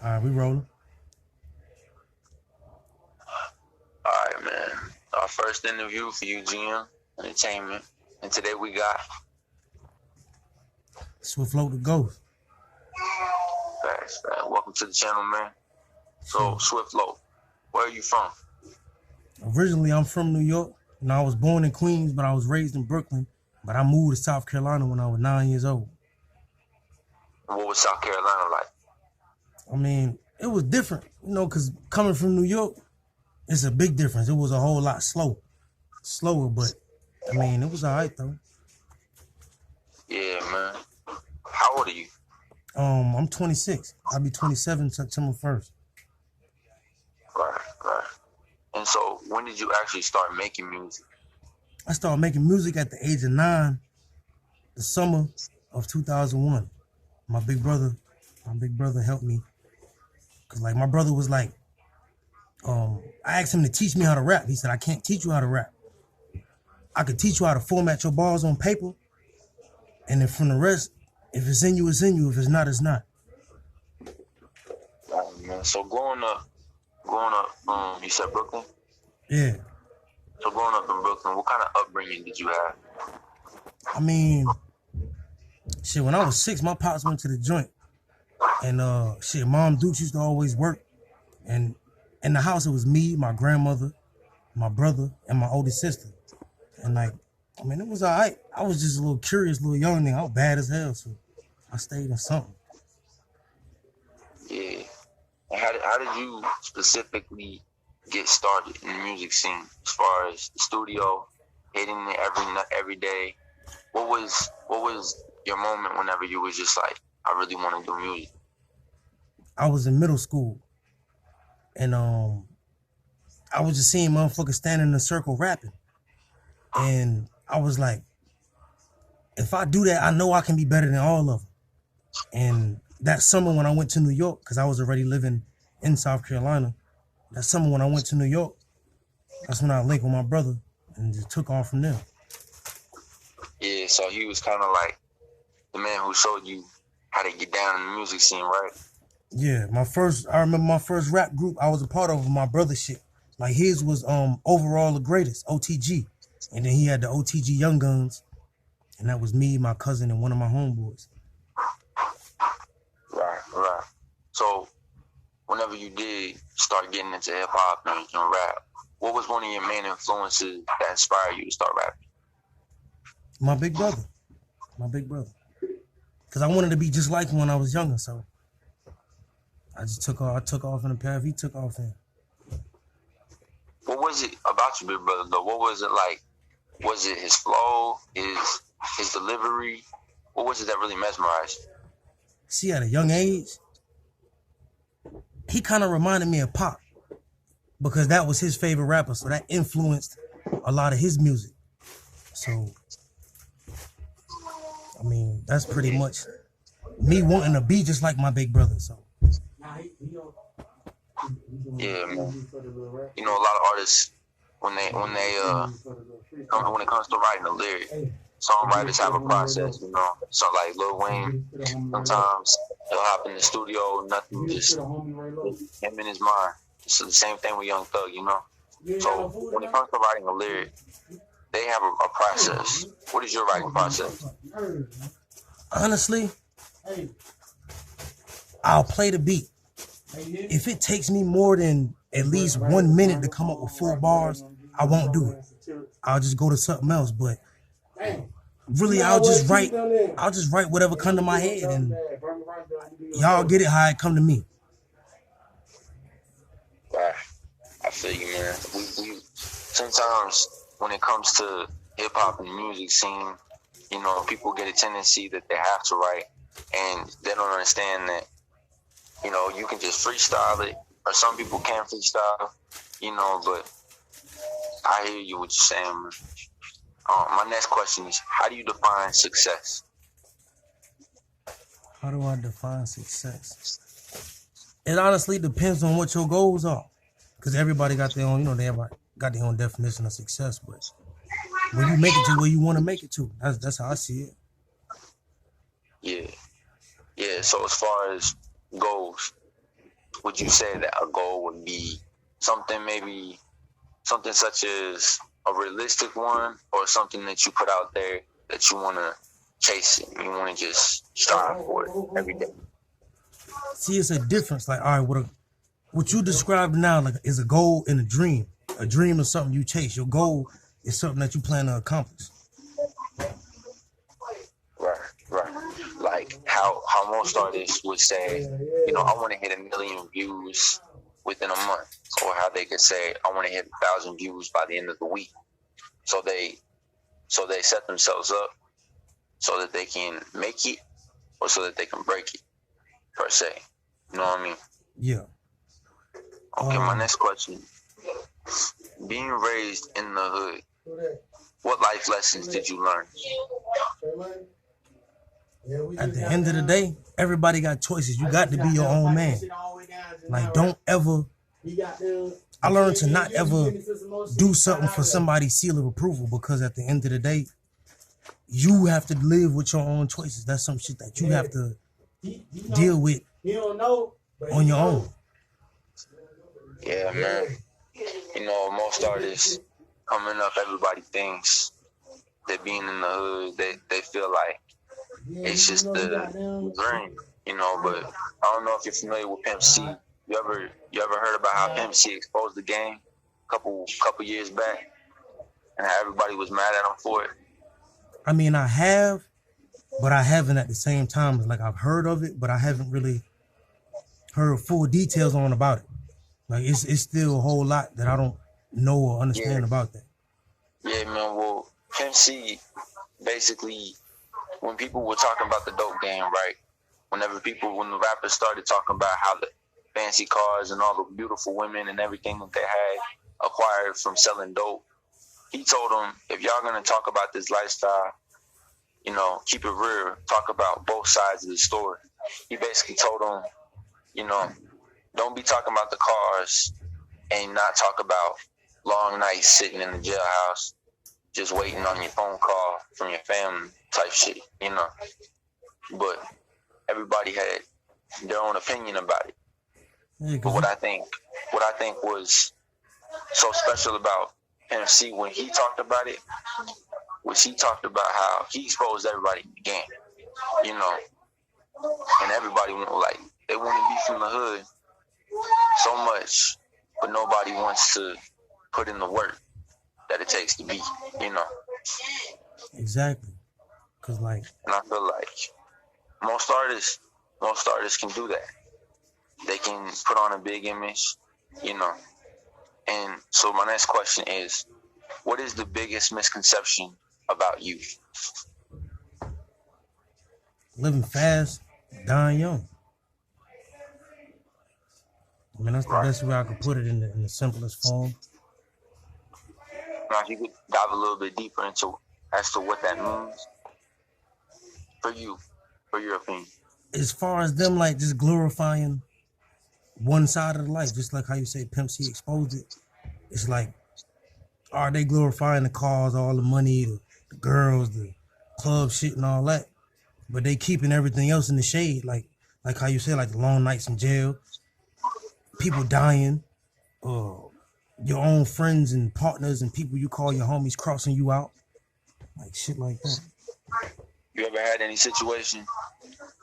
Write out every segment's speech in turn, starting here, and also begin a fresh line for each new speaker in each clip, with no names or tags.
All right, we rolling.
All right, man. Our first interview for UGM Entertainment, and today we got
Swift Loc the Ghost.
Facts. Welcome to the channel, man. So,
Sure.
Swift Loc, where are you from?
Originally, I'm from New York. You know, I was born in Queens, but I was raised in Brooklyn. But I moved to South Carolina when I was 9 years old.
What was South Carolina like?
I mean, it was different, you know, because coming from New York, it's a big difference. It was a whole lot slower, but I mean, it was all right though.
Yeah, man. How old are you?
I'm 26. I'll be 27 September 1st.
Right. And so, when did you actually start making music?
I started making music at the age of 9, the summer of 2001. My big brother helped me. Cause like my brother was like, I asked him to teach me how to rap. He said, I can't teach you how to rap. I could teach you how to format your bars on paper. And then from the rest, if it's in you, it's in you. If it's not, it's not.
Man. So growing up, you said Brooklyn?
Yeah.
So growing up in Brooklyn, what kind of upbringing did you have?
I mean, shit, when I was 6, my pops went to the joint. And Mom Dukes used to always work. And in the house, it was me, my grandmother, my brother, and my oldest sister. And like, I mean, it was all right. I was just a little curious, little young nigga. I was bad as hell, so I stayed in something.
Yeah. And how did you specifically get started in the music scene? As far as the studio, hitting it every day. What was your moment whenever you was just like, I really want to do music?
I was in middle school, and I was just seeing motherfuckers standing in a circle rapping, and I was like, if I do that, I know I can be better than all of them. And that summer when I went to New York, because I was already living in South Carolina, that summer when I went to New York, that's when I linked with my brother and just took off from there.
Yeah, so he was kind of like the man who showed you how to get down in the music scene, right?
Yeah, I remember my first rap group I was a part of with my brother shit. Like his was Overall the Greatest, OTG. And then he had the OTG Young Guns. And that was me, my cousin, and one of my homeboys.
Right. So whenever you did start getting into hip hop and rap, what was one of your main influences that inspired you to start rapping?
My big brother. Because I wanted to be just like him when I was younger, so I took off in the path he took off in.
What was it about your big brother though? What was it like? Was it his flow, his delivery? What was it that really mesmerized you?
See, at a young age, he kind of reminded me of Pop because that was his favorite rapper, so that influenced a lot of his music. So, I mean, that's pretty much me wanting to be just like my big brother. So,
yeah, man. You know, a lot of artists when it comes to writing a lyric, songwriters have a process, you know. So like Lil Wayne, sometimes he'll hop in the studio, nothing, just him in his mind. It's the same thing with Young Thug, you know. So when it comes to writing a lyric, they have a process. What is your writing process?
Honestly, I'll play the beat. If it takes me more than at least 1 minute to come up with full bars, I won't do it. I'll just go to something else. But really, I'll just write whatever come to my head, and y'all get it how it come to me.
Right. I feel you, man. We sometimes when it comes to hip hop and music scene, you know, people get a tendency that they have to write, and they don't understand that, you know, you can just freestyle it, or some people can freestyle, you know, but I hear you what you're saying, man. My next question is, how do you define success?
How do I define success? It honestly depends on what your goals are. Because everybody got their own, you know, everybody got their own definition of success. But when you make it to where you want to make it to, that's how I see it.
Yeah. So as far as goals, would you say that a goal would be something such as a realistic one, or something that you put out there that you want to chase it, you want to just strive for it every day?
See, it's a difference. Like, all right, what you described now, like, is a goal and a dream. A dream is something you chase. Your goal is something that you plan to accomplish.
Right. Like how most artists would say, I want to hit 1 million views within a month, or how they could say, I want to hit 1,000 views by the end of the week. So they set themselves up so that they can make it, or so that they can break it, per se. You know what I mean?
Yeah.
Okay, my next question. Being raised in the hood, what life lessons did you learn?
At the end of the day, everybody got choices. You got to be your own man. Like, don't ever... I learned to not ever do something for somebody's seal of approval, because at the end of the day, you have to live with your own choices. That's some shit that you have to deal with on your own.
Yeah, man. Most artists coming up, everybody thinks that being in the hood, they feel like it's just the dream, but I don't know if you're familiar with Pimp C. You ever heard about how Pimp C exposed the game a couple years back, and how everybody was mad at him for it?
I mean, I have, but I haven't at the same time. Like, I've heard of it, but I haven't really heard full details on about it. Like, it's still a whole lot that I don't know or understand about that.
Yeah, man. Well, Pimp C, basically, when people were talking about the dope game, right? When the rappers started talking about how the fancy cars and all the beautiful women and everything that they had acquired from selling dope, he told them, if y'all gonna talk about this lifestyle, keep it real, talk about both sides of the story. He basically told them, don't be talking about the cars and not talk about long nights sitting in the jailhouse, just waiting on your phone call from your family type shit, But everybody had their own opinion about it.
Yeah,
but what I think was so special about Pimp C when he talked about it was he talked about how he exposed everybody in the game, and everybody they want to be from the hood so much, but nobody wants to put in the work that it takes to be,
Exactly. And
I feel like most artists can do that. They can put on a big image, And so my next question is, what is the biggest misconception about you?
Living fast, dying young. I mean, that's the best way I could put it in the simplest form.
Now, if you could dive a little bit deeper as to what that means for you, for your opinion.
As far as them, like, just glorifying one side of the life, just like how you say Pimp C exposed it. It's like, are they glorifying the cars, all the money, the girls, the club shit and all that, but they keeping everything else in the shade, like how you say, like the long nights in jail, people dying, your own friends and partners and people you call your homies crossing you out, like shit like that.
You ever had any situation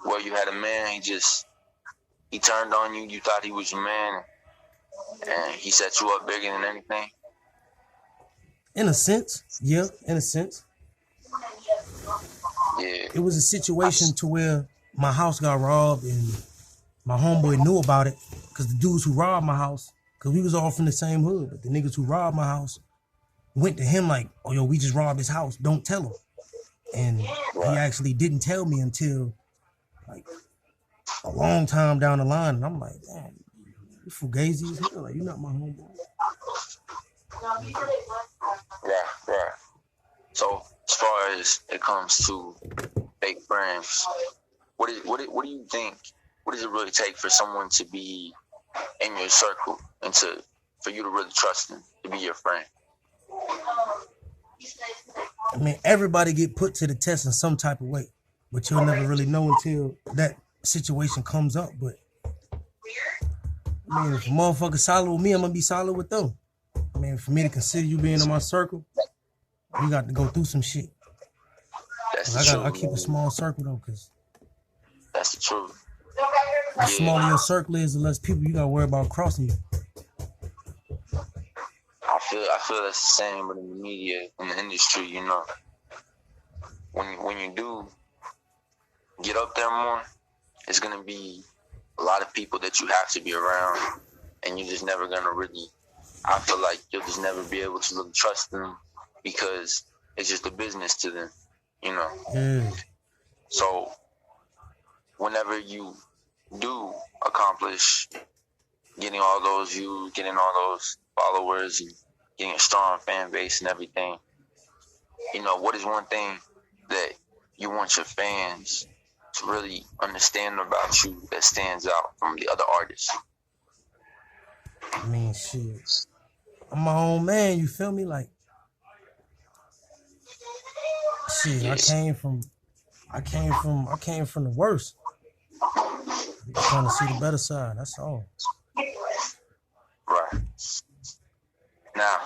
where you had a man, he turned on you, you thought he was your man, and he set you up bigger than anything?
In a sense, yeah, in a sense.
Yeah.
It was a situation to where my house got robbed and my homeboy knew about it, because the dudes who robbed my house, because we was all from the same hood, but the niggas who robbed my house went to him like, oh, yo, we just robbed his house, don't tell him. And he actually didn't tell me until like a long time down the line. And I'm like, damn, you fugazi as hell. Like, you're not my homeboy.
Right. So as far as it comes to fake friends, what do you think? What does it really take for someone to be in your circle and for you to really trust them to be your friend?
I mean, everybody get put to the test in some type of way, but you'll never really know until that situation comes up. But I mean, if a motherfucker solid with me, I'm gonna be solid with them. I mean, for me to consider you being in my circle, we got to go through some shit.
That's
Cause
the truth,
I keep a
man.
small circle though, cause
That's the truth.
the smaller
Yeah,
your circle is, the less people you gotta worry about crossing you.
I feel that's the same with the media in the industry. You know, when you do get up there more, it's gonna be a lot of people that you have to be around, and you're just never gonna really. I feel like you'll just never be able to really trust them because it's just a business to them, you know.
Yeah.
So whenever you do accomplish getting all those views, getting all those followers, and getting a strong fan base and everything, you know, what is one thing that you want your fans to really understand about you that stands out from the other artists?
I mean, shit. I'm my own man. You feel me? Like, shit.
Yeah,
I came from the worst. I'm just trying to see the better side. That's all.
right. Now,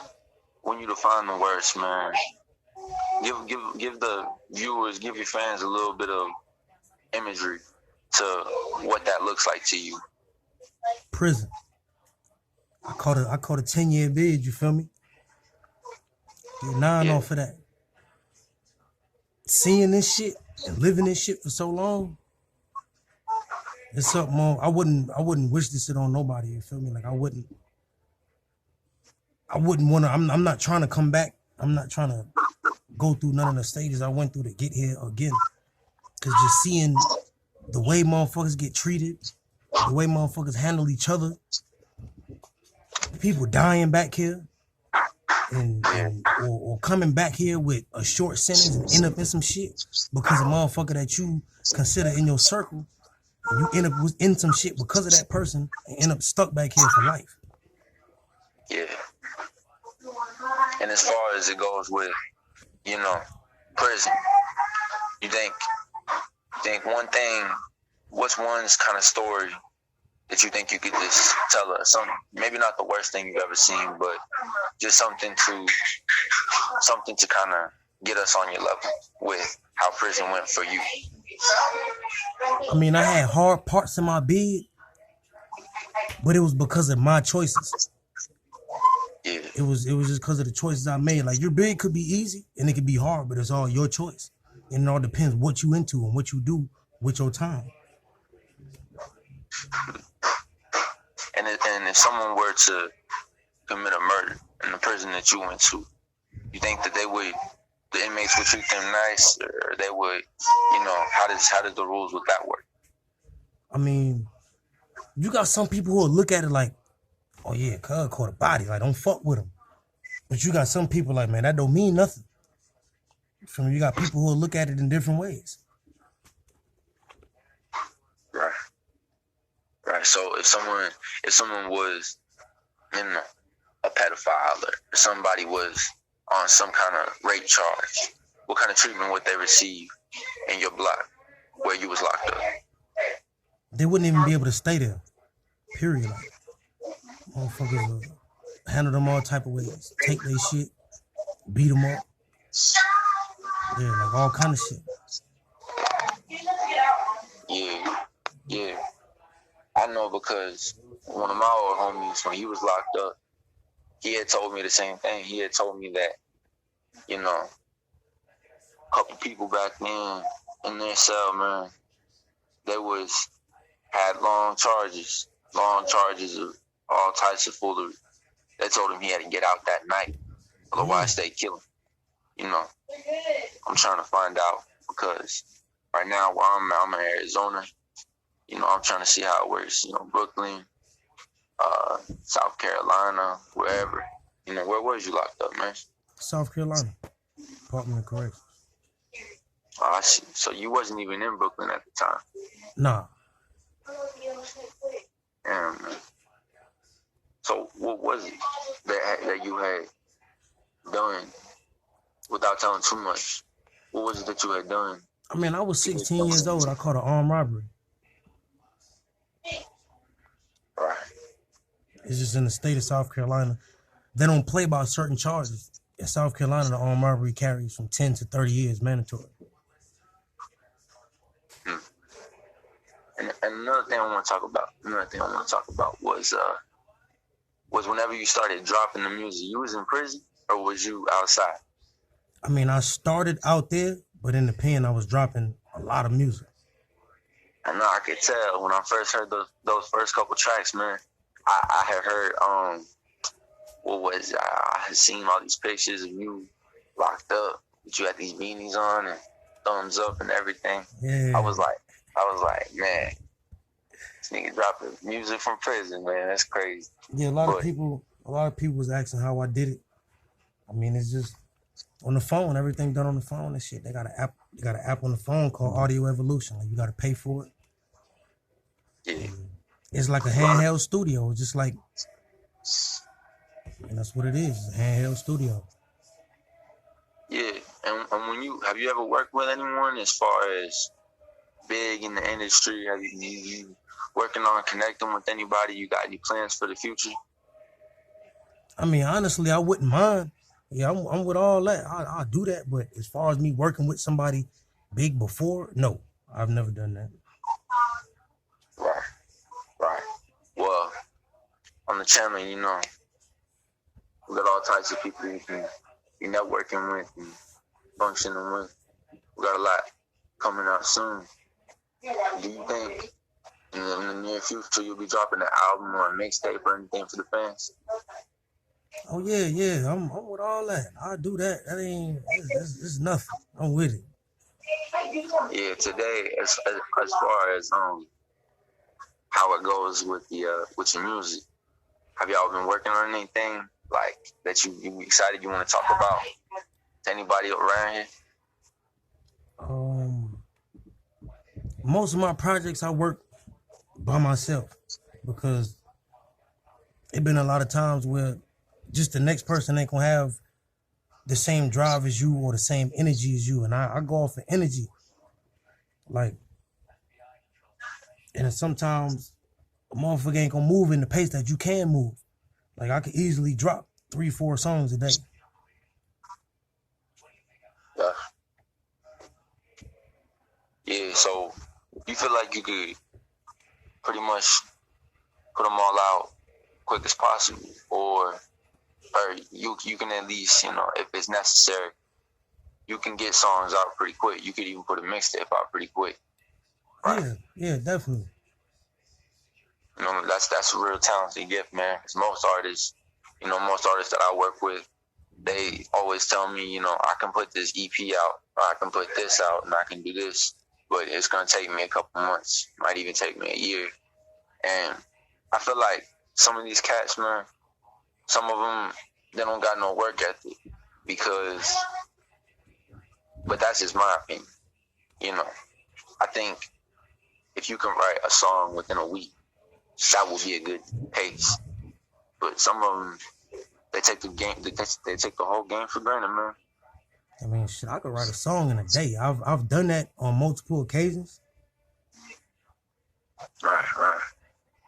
when you define the worst, man, give the viewers, give your fans a little bit of imagery to what that looks like to you.
Prison. I caught a 10-year bid. You feel me? Get 9
Yeah,
off of that. Seeing this shit and living this shit for so long, it's something more. I wouldn't wish this shit on nobody. You feel me? Like I wouldn't want to. I'm not trying to come back. I'm not trying to go through none of the stages I went through to get here again. Cause just seeing the way motherfuckers get treated, the way motherfuckers handle each other, people dying back here, or coming back here with a short sentence and end up in some shit because a motherfucker that you consider in your circle, and you end up in some shit because of that person and end up stuck back here for life.
yeah. And as far as it goes with, you know, prison, you think one thing, what's one kind of story that you think you could just tell us? Some, maybe not the worst thing you've ever seen, but just something to kind of get us on your level with how prison went for you.
I mean, I had hard parts in my bid, but it was because of my choices.
Yeah,
It was just because of the choices I made. Like your bid could be easy and it could be hard, but it's all your choice. And it all depends what you into and what you do with your time.
and if someone were to commit a murder in the prison that you went to, you think that the inmates would treat them nice, or they would, you know, how does the rules with that work?
I mean, you got some people who will look at it like, oh yeah, cuz caught a body, like don't fuck with him. But you got some people like, man, that don't mean nothing. From you got people who will look at it in different ways.
Right. Right. So if someone was, you know, a pedophile, or somebody was on some kind of rape charge, what kind of treatment would they receive in your block where you was locked up?
They wouldn't even be able to stay there. Period. Like, motherfuckers will handle them all type of ways. Take their shit, beat them up. Yeah, like all kind of shit.
Yeah. Yeah. I know because one of my old homies, when he was locked up, he had told me the same thing. He had told me that, you know, a couple people back then in their cell, man, they had long charges of all types of foolery. They told him he had to get out that night, otherwise they kill him. You know, I'm trying to find out because right now where I'm in Arizona. You know, I'm trying to see how it works. You know, Brooklyn, South Carolina, wherever. You know, where was you locked up, man?
South Carolina, Department of Corrections.
Oh, I see. So you wasn't even in Brooklyn at the time.
Nah.
Damn, man. So what was it that you had done, without telling too much? What was it that you had done?
I mean, I was 16 years old. I caught an armed robbery.
Right.
It's just in the state of South Carolina. They don't play by certain charges. In South Carolina, the armed robbery carries from 10 to 30 years mandatory.
And another thing I want to talk about was whenever you started dropping the music, you was in prison or was you outside?
I mean, I started out there, but in the pen, I was dropping a lot of music.
I know, I could tell when I first heard those first couple tracks, man. I had heard what was it? I had seen all these pictures of you locked up, but you had these beanies on and thumbs up and everything.
Yeah.
I was like, man, this nigga dropping music from prison, man. That's crazy.
Yeah, a lot of people was asking how I did it. I mean, it's just on the phone, everything done on the phone and shit. They got an app on the phone called Audio Evolution. Like, you got to pay for it.
Yeah.
It's like a handheld studio. It's just like, and that's what it is. It's a handheld studio.
Yeah, and when have you ever worked with anyone as far as big in the industry? Have you working on connecting with anybody? You got any plans for the future?
I mean, honestly, I wouldn't mind. Yeah, I'm with all that. I'll do that. But as far as me working with somebody big before, no, I've never done that.
Right. Well, on the channel, you know, we got all types of people you can be networking with and functioning with. We got a lot coming out soon. Do you think in the near future you'll be dropping an album or a mixtape or anything for the fans?
Oh yeah, I'm with all that. I'll do that. That ain't it's nothing. I'm with it.
Yeah, today as far as how it goes with your music, have y'all been working on anything like that you excited you want to talk about to anybody around here?
Most of my projects I work by myself because it been a lot of times where just the next person ain't gonna have the same drive as you or the same energy as you, and I go off of energy. Like, and sometimes a motherfucker ain't gonna move in the pace that you can move. Like, I could easily drop 3-4 songs a day.
Yeah, so you feel like you could pretty much put them all out quick as possible, or you can at least, you know, if it's necessary, you can get songs out pretty quick. You could even put a mixtape out pretty quick. Right?
Yeah, definitely.
You know, that's a real talented gift, man. Because most artists that I work with, they always tell me, you know, I can put this EP out, or I can put this out, and I can do this, but it's gonna take me a couple months. Might even take me a year. And I feel like some of these cats, man, some of them, they don't got no work ethic but that's just my opinion. You know, I think if you can write a song within a week, that will be a good pace. But some of them, they take the game, they take the whole game for granted, man.
I mean, shit, I could write a song in a day. I've done that on multiple occasions.
Right.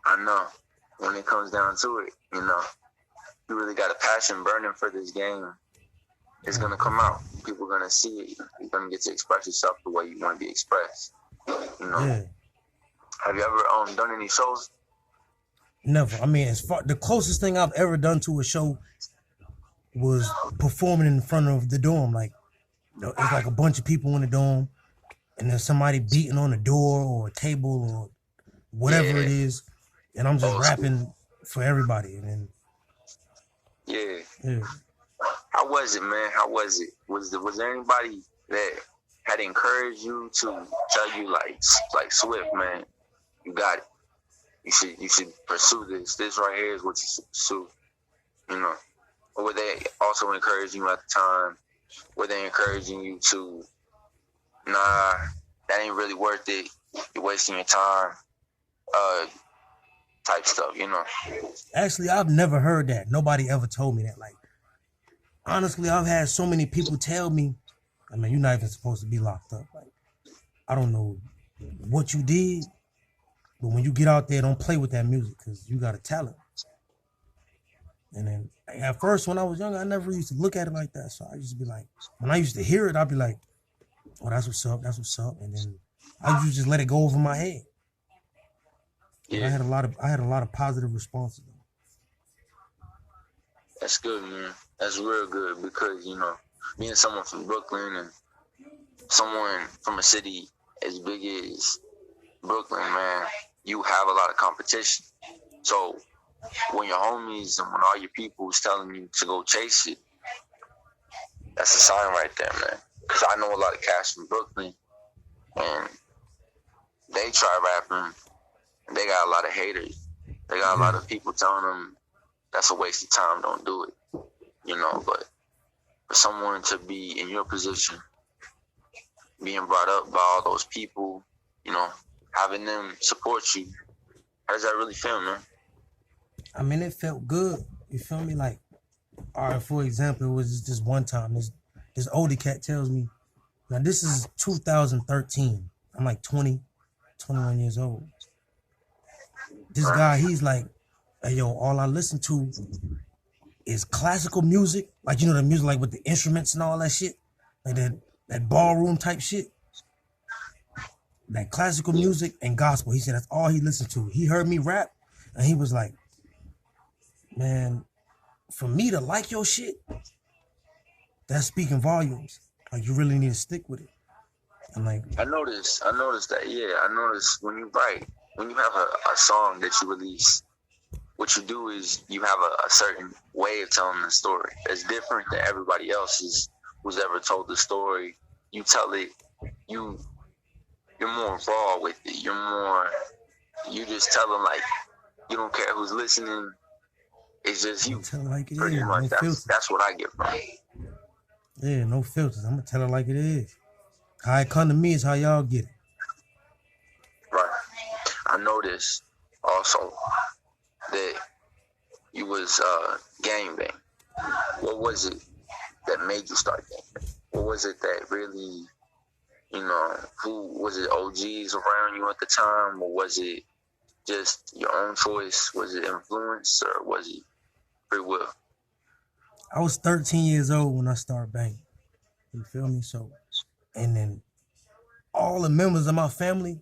I know. When it comes down to it, you know, you really got a passion burning for this game. It's gonna come out. People are gonna see it. You're gonna get to express yourself the way you want to be expressed. You know.
Yeah.
Have you ever done any shows?
Never. I mean, the closest thing I've ever done to a show was performing in front of the dorm. Like, it's like a bunch of people in the dorm, and there's somebody beating on the door or a table or whatever it is, and I'm just rapping for everybody. And then,
yeah. How was it, man? How was it? Was there anybody that had encouraged you to tell you like Swift, man, you got it. You should pursue this. This right here is what you should pursue. You know. Or were they also encouraging you at the time? Were they encouraging you to, nah, that ain't really worth it. You're wasting your time. Type stuff, you know.
Actually, I've never heard that. Nobody ever told me that. Like, honestly, I've had so many people tell me, I mean, you're not even supposed to be locked up. Like, I don't know what you did, but when you get out there, don't play with that music because you got a talent. And then at first, when I was younger, I never used to look at it like that. So I used to be like, when I used to hear it, I'd be like, "Oh, that's what's up. That's what's up." And then I used to just let it go over my head. But I
Yeah,
had a lot of positive responses.
that's good, man. That's real good because being someone from Brooklyn and someone from a city as big as Brooklyn, man, you have a lot of competition. So when your homies and when all your people is telling you to go chase it, that's a sign right there, man. Because I know a lot of cats from Brooklyn, and they try rapping, and they got a lot of haters. They got a lot
Yeah.
of people telling them that's a waste of time, don't do it. But for someone to be in your position, being brought up by all those people, having them support you, how does that really feel, man?
I mean, it felt good. You feel me? Like, all right, for example, it was just one time. This older cat tells me, now this is 2013. I'm like 20, 21 years old. This guy, he's like, "Hey, yo, all I listen to is classical music. Like, the music like with the instruments and all that shit. Like that ballroom type shit. That classical music and gospel." He said that's all he listened to. He heard me rap and he was like, "Man, for me to like your shit, that's speaking volumes. Like, you really need to stick with it." I'm like,
I noticed that. Yeah, I noticed when you write, when you have a song that you release, what you do is you have a certain way of telling the story that's different than everybody else's who's ever told the story. You tell it, you're more raw with it. You just tell them like you don't care who's listening. It's just
I'm
you.
gonna tell it like it
Pretty
is.
much.
No filters.
That's what I get from it.
Yeah, no filters. I'm gonna tell it like it is. How it come to me is how y'all get it.
Right. I noticed also that you was gang bang. What was it that made you start gang bang? What was it that really, who was it? OGs around you at the time, or was it just your own choice? Was it influence, or was it free will?
I was 13 years old when I started banging. You feel me? So, and then all the members of my family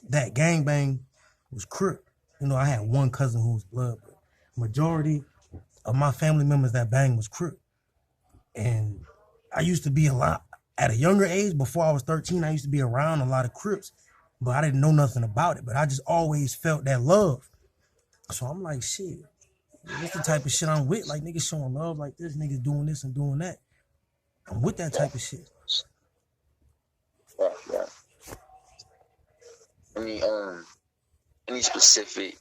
that gang bang was Crip. I had one cousin who was blood, but majority of my family members that bang was Crip. And I used to be a lot at a younger age. Before I was 13, I used to be around a lot of Crips, but I didn't know nothing about it. But I just always felt that love. So I'm like, shit, this the type of shit I'm with. Like, niggas showing love like this, niggas doing this and doing that. I'm with that type of shit.
Yeah. Any specific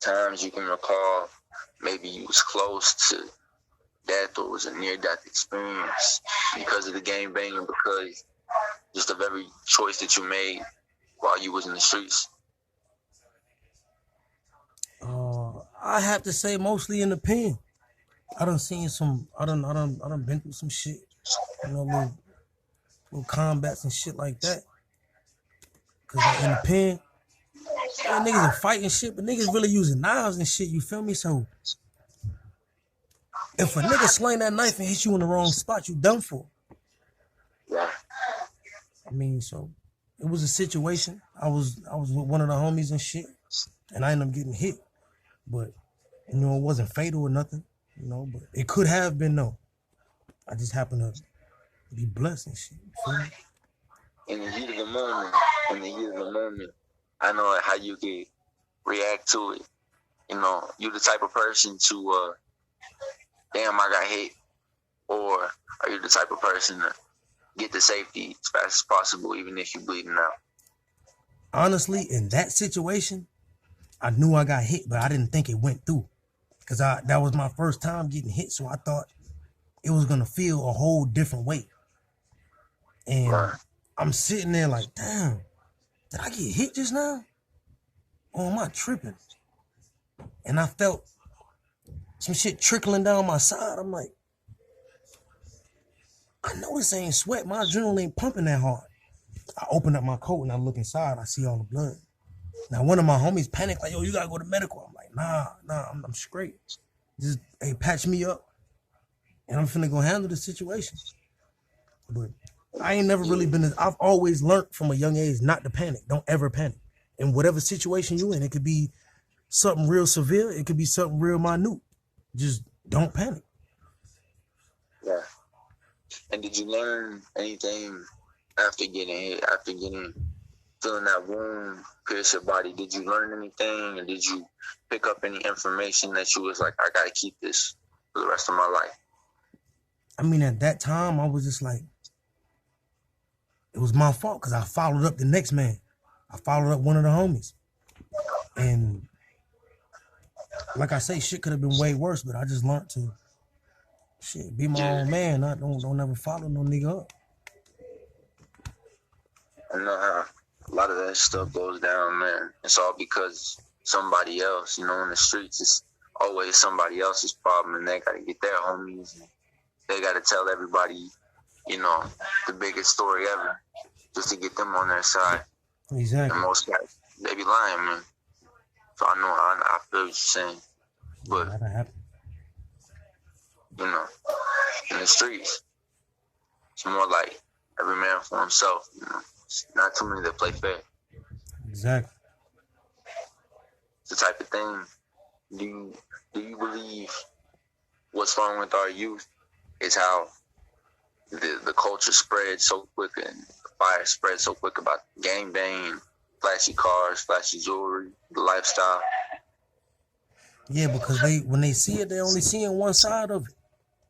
times you can recall? Maybe you was close to death or was a near-death experience because of the game banging, because just of every choice that you made while you was in the streets?
I have to say mostly in the pen. I done seen some. I done been through some shit. Little combats and shit like that. Cause like in the pen, man, niggas are fighting shit, but niggas really using knives and shit. You feel me? So if a nigga sling that knife and hit you in the wrong spot, you done for.
Yeah.
I mean, so it was a situation. I was with one of the homies and shit, and I ended up getting hit. But it wasn't fatal or nothing. But it could have been though. I just happened to be blessed and shit. You feel me?
In the heat of the moment, I know how you can react to it. You the type of person to, damn, I got hit, or are you the type of person to get to safety as fast as possible, even if you're bleeding out?
Honestly, in that situation, I knew I got hit, but I didn't think it went through. Cause that was my first time getting hit, so I thought it was gonna feel a whole different way. And
Right.
I'm sitting there like, damn, did I get hit just now? Or am I tripping? And I felt some shit trickling down my side. I'm like, I know this ain't sweat. My adrenaline ain't pumping that hard. I open up my coat and I look inside. I see all the blood. Now one of my homies panicked like, yo, you gotta go to medical. I'm like, nah, I'm straight. Just, hey, patch me up, and I'm finna go handle the situation. But I ain't never really been. I've always learned from a young age not to panic. Don't ever panic. In whatever situation you in, it could be something real severe. It could be something real minute. Just don't panic.
Yeah. And did you learn anything after getting hit, feeling that wound pierce your body? Did you learn anything, and did you pick up any information that you was like, I gotta keep this for the rest of my life?
I mean, at that time, I was just like, it was my fault because I followed up the next man. I followed up one of the homies. And like I say, shit could have been way worse, but I just learned to be my own man. I don't ever follow no nigga up.
I know how a lot of that stuff goes down, man. It's all because somebody else, in the streets, it's always somebody else's problem, and they gotta get their homies, and they gotta tell everybody, the biggest story ever, just to get them on their side.
Exactly.
And most guys, they be lying, man. So I know, I feel what you're saying. But,
that'll happen.
In the streets, it's more like every man for himself, It's not too many that play fair.
Exactly.
It's the type of thing, do you believe what's wrong with our youth is how the culture spreads so quick and the fire spreads so quick about gangbang, flashy cars, flashy jewelry, the lifestyle?
Yeah, because when they see it, they're only seeing one side of it.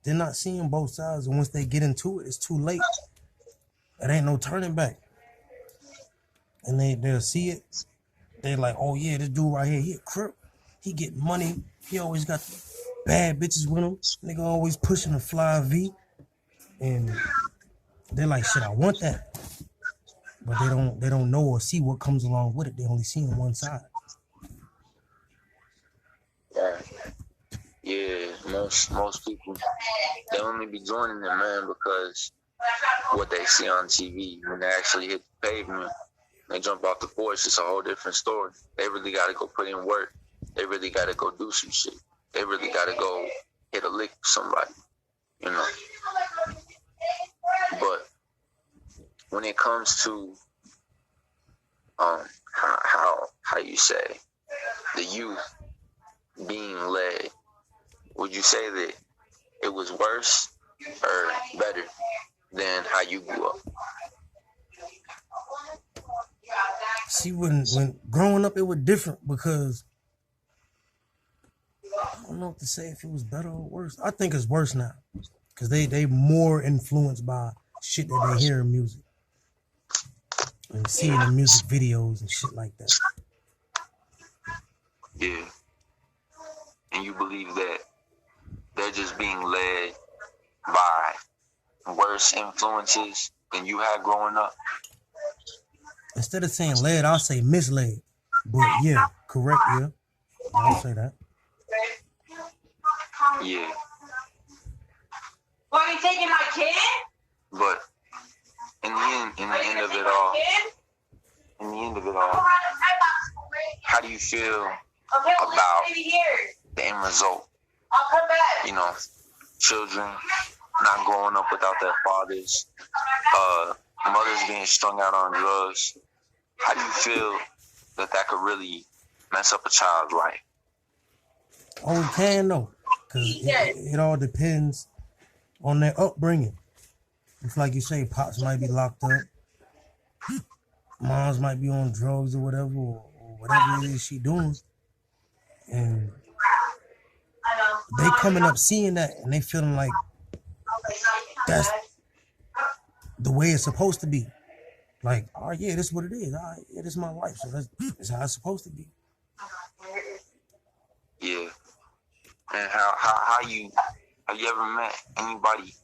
They're not seeing both sides, and once they get into it, it's too late. It ain't no turning back. And they'll see it. They're like, oh yeah, this dude right here, he a crip. He get money. He always got bad bitches with him. Nigga always pushing a fly V. And they're like, shit, I want that. But they don't know or see what comes along with it. They only seeing one side.
Yeah, most people, they only be joining them, man, because what they see on TV. When they actually hit the pavement, they jump off the porch, it's a whole different story. They really got to go put in work. They really got to go do some shit. They really got to go hit a lick with somebody, But when it comes to how you say the youth being led, would you say that it was worse or better than how you grew up?
See, when growing up, it was different because I don't know what to say if it was better or worse. I think it's worse now because they more influenced by shit that they hear in music and seeing the music videos and shit like that.
Yeah. And you believe that they're just being led by worse influences than you had growing up?
Instead of saying led, I'll say misled. But yeah, correct, yeah. I'll say that.
Yeah.
Why are you taking my kid?
But in the end of it all, how do you feel about the end result?
I'll come back.
Children not growing up without their fathers, mothers being strung out on drugs. How do you feel that could really mess up a child's life?
Oh, we can though, because it all depends on their upbringing. It's like you say, pops might be locked up, moms might be on drugs or whatever, or whatever it is she doing, and they coming up seeing that and they feeling like that's the way it's supposed to be. Like, oh yeah, this is what it is. All right, yeah, this is my life, so that's how it's supposed to be.
Yeah. And how you have you ever met anybody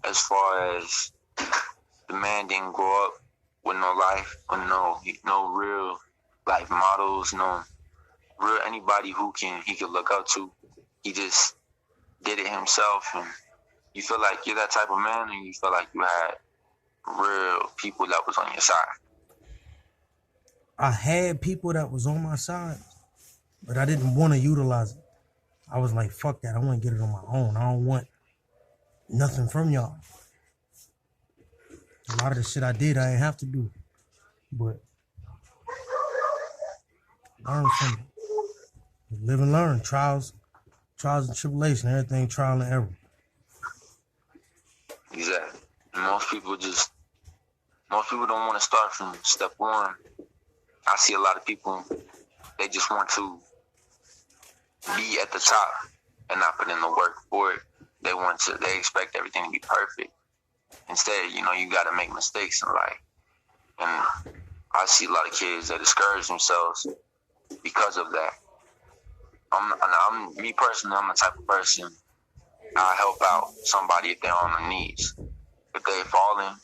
as far as the man didn't grow up with no life, with no real life models, no real anybody who he could look up to? He just did it himself, and you feel like you're that type of man, and you feel like you had real people that was on your side?
I had people that was on my side, but I didn't want to utilize it. I was like, fuck that. I want to get it on my own. I don't want nothing from y'all. A lot of the shit I did, I ain't have to do. But learn from it. Live and learn. Trials and tribulation. Everything trial and error.
Exactly. Most people don't want to start from step one. I see a lot of people, they just want to be at the top and not put in the work for it. They expect everything to be perfect. Instead, you got to make mistakes in life. And I see a lot of kids that discourage themselves because of that. Me personally, I'm the type of person, I help out somebody if they're on their knees. If they're falling,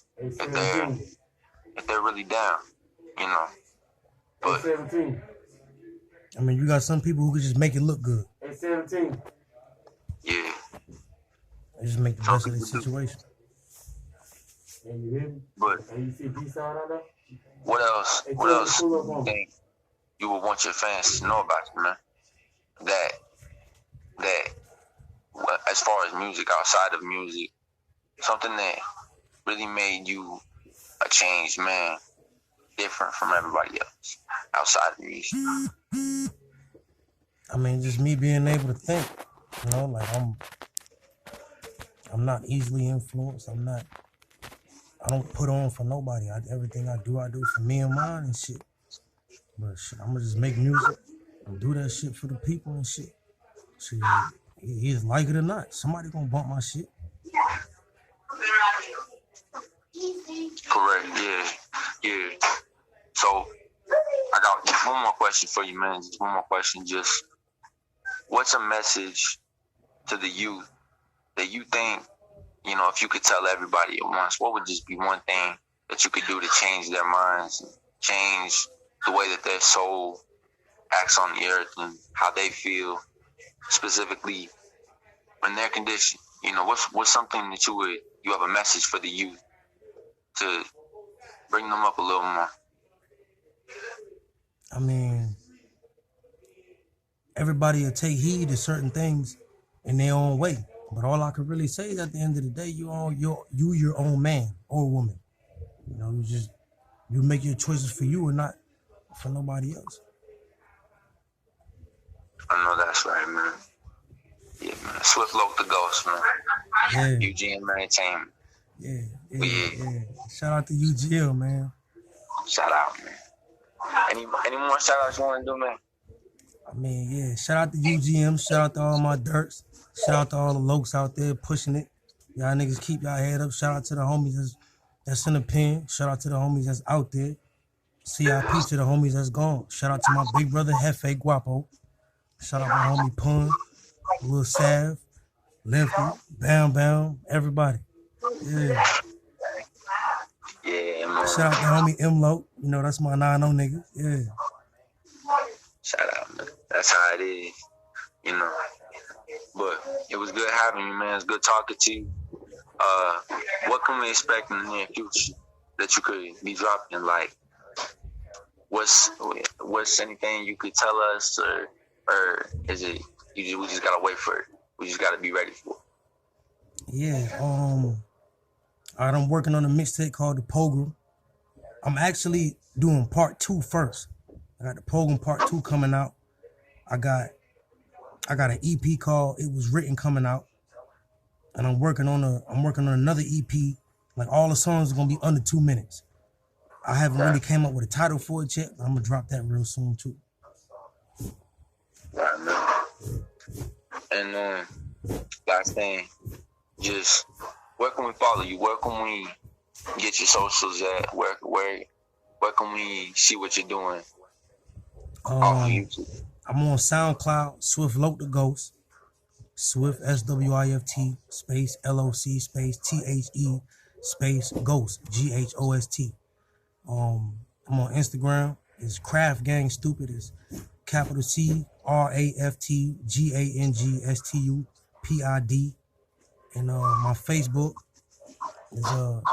if they're really down, But
17.
I mean, you got some people who can just make it look good.
17.
Yeah.
They just make the best of their situation.
And you hear me?
But
And you see B side on that?
what else do you think you would want your fans to know about you, man? That as far as music, outside of music, something that really made you a changed man, different from everybody else outside of music.
I mean, just me being able to think, like I'm not easily influenced. I don't put on for nobody. Everything I do for me and mine and shit. But shit, I'm gonna just make music and do that shit for the people and shit. Shit, either like it or not, somebody gonna bump my shit.
Correct, yeah. So, I got just one more question for you, man. Just one more question. Just, what's a message to the youth that you think, if you could tell everybody at once, what would just be one thing that you could do to change their minds, change the way that their soul acts on the earth and how they feel, specifically in their condition? What's something that you have a message for the youth to bring them up a little more?
I mean, everybody will take heed to certain things in their own way. But all I could really say is at the end of the day, you're your own man or woman. You make your choices for you and not for nobody else.
I know that's right, man. Yeah, man. Swift Loc the Ghost, man.
Yeah.
UGM Entertainment.
Yeah. Shout out to UGM, man.
Shout out, man. Any more shout outs you want to do, man?
I mean, yeah. Shout out to UGM. Shout out to all my dirts. Shout out to all the lokes out there pushing it. Y'all niggas keep y'all head up. Shout out to the homies that's in the pen. Shout out to the homies that's out there. CIP to the homies that's gone. Shout out to my big brother, Hefe Guapo. Shout out my homie Pun, Lil Sav, Lefty, Bam, everybody. Yeah.
Yeah, man.
Shout out to homie Mlo. That's my 9-0 nigga. Yeah.
Shout out, man. That's how it is, But it was good having you, man. It's good talking to you. What can we expect in the near future that you could be dropping? Like, what's anything you could tell us, or is it we just gotta wait for it? We just gotta be ready for it.
Yeah. I'm working on a mixtape called The Program. I'm actually doing part 2 first. I got The Program part 2 coming out. I got an EP called It Was Written coming out. And I'm working on another EP. Like, all the songs are gonna be under 2 minutes. I haven't really came up with a title for it yet, but I'm gonna drop that real soon too.
Right, man. And last thing, just where can we follow you? Where can we get your socials at? Where can we see what you're doing off of YouTube?
I'm on SoundCloud, Swift Loc the Ghost. Swift, SWIFT, space LOC, space THE, space Ghost, GHOST. I'm on Instagram. It's Craft Gang Stupid. It's capital C RAFTGANGSTUPID. And my Facebook is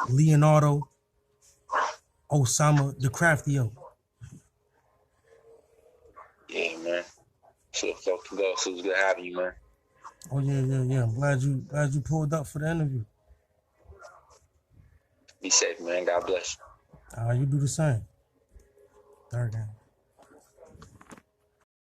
Leonardo Osama the Craftio.
Yeah, man. Swift Loc the Ghost. It was good having you, man.
Oh yeah. I'm glad you pulled up for the interview.
Be safe, man. God bless you.
You do the same. Third game.